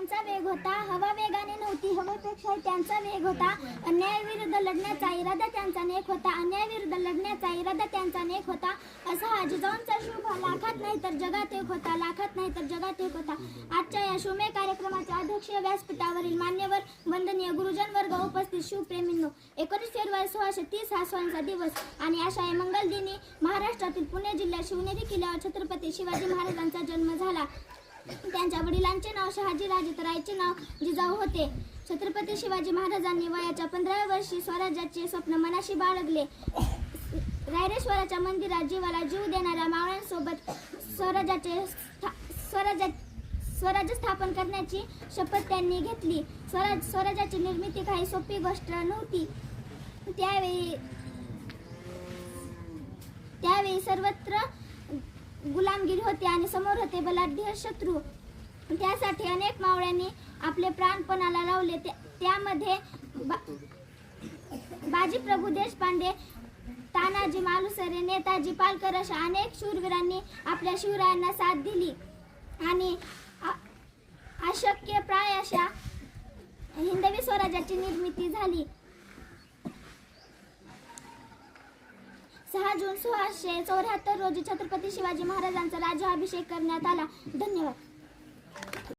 त्यांचा वेग होता, हवा वेगाने नव्हती, हवेपेक्षा त्यांचा वेग होता. अन्यायाविरुद्ध लढण्याचा इरादा त्यांचा नेक होता, अन्यायाविरुद्ध लढण्याचा इरादा त्यांचा नेक होता. असा हा जिजाऊंचा शुभ लाखात नाही तर जगात एक होता, लाखात नाही तर जगात एक होता. आजच्या या शुभ कार्यक्रमाचे अध्यक्ष, व्यासपीठावरील मान्यवर, वंदनीय गुरुजन वर्ग, उपस्थित शिवप्रेमींनो, 19 फेब्रुवारी 1630 हा स्वातंत्र्य दिवस आणि अशा या मंगल दिनी महाराष्ट्रातील पुणे जिल्ह्यात शिवनेरी किल्ल्यावर छत्रपती शिवाजी महाराजांचा जन्म झाला. त्यांच्या वडिलांचे नाव शहाजीराजे तर आईचे नाव जिजाऊ होते. छत्रपती शिवाजी महाराजांनी वयाच्या 15व्या वर्षी स्वराज्याचे स्वप्न मनाशी बाळगले. रायरेश्वराच्या मंदिरात जीवाला जीव देणाऱ्या मावळ्यांसोबत स्वराज्य स्थापन करण्याची शपथ त्यांनी घेतली. स्वराज्याची निर्मिती काही सोपी गोष्ट नव्हती. त्यावेळी सर्वत्र गुलामगिरी होती आणि समोर होते बलाढ्य शत्रू. त्यासाठी अनेक मावळ्यांनी आपले प्राण पणाला लावले. त्यामध्ये बाजीप्रभू देशपांडे, तानाजी मालुसरे, नेताजी पालकर अशा अनेक शूरवीरांनी आपल्या शिवरायांना साथ दिली आणि अशक्य प्राय अशा हिंदवी स्वराज्याची निर्मिती झाली. 6 जून 1674 रोजी छत्रपती शिवाजी महाराजांचा राज्याभिषेक करण्यात आला. धन्यवाद.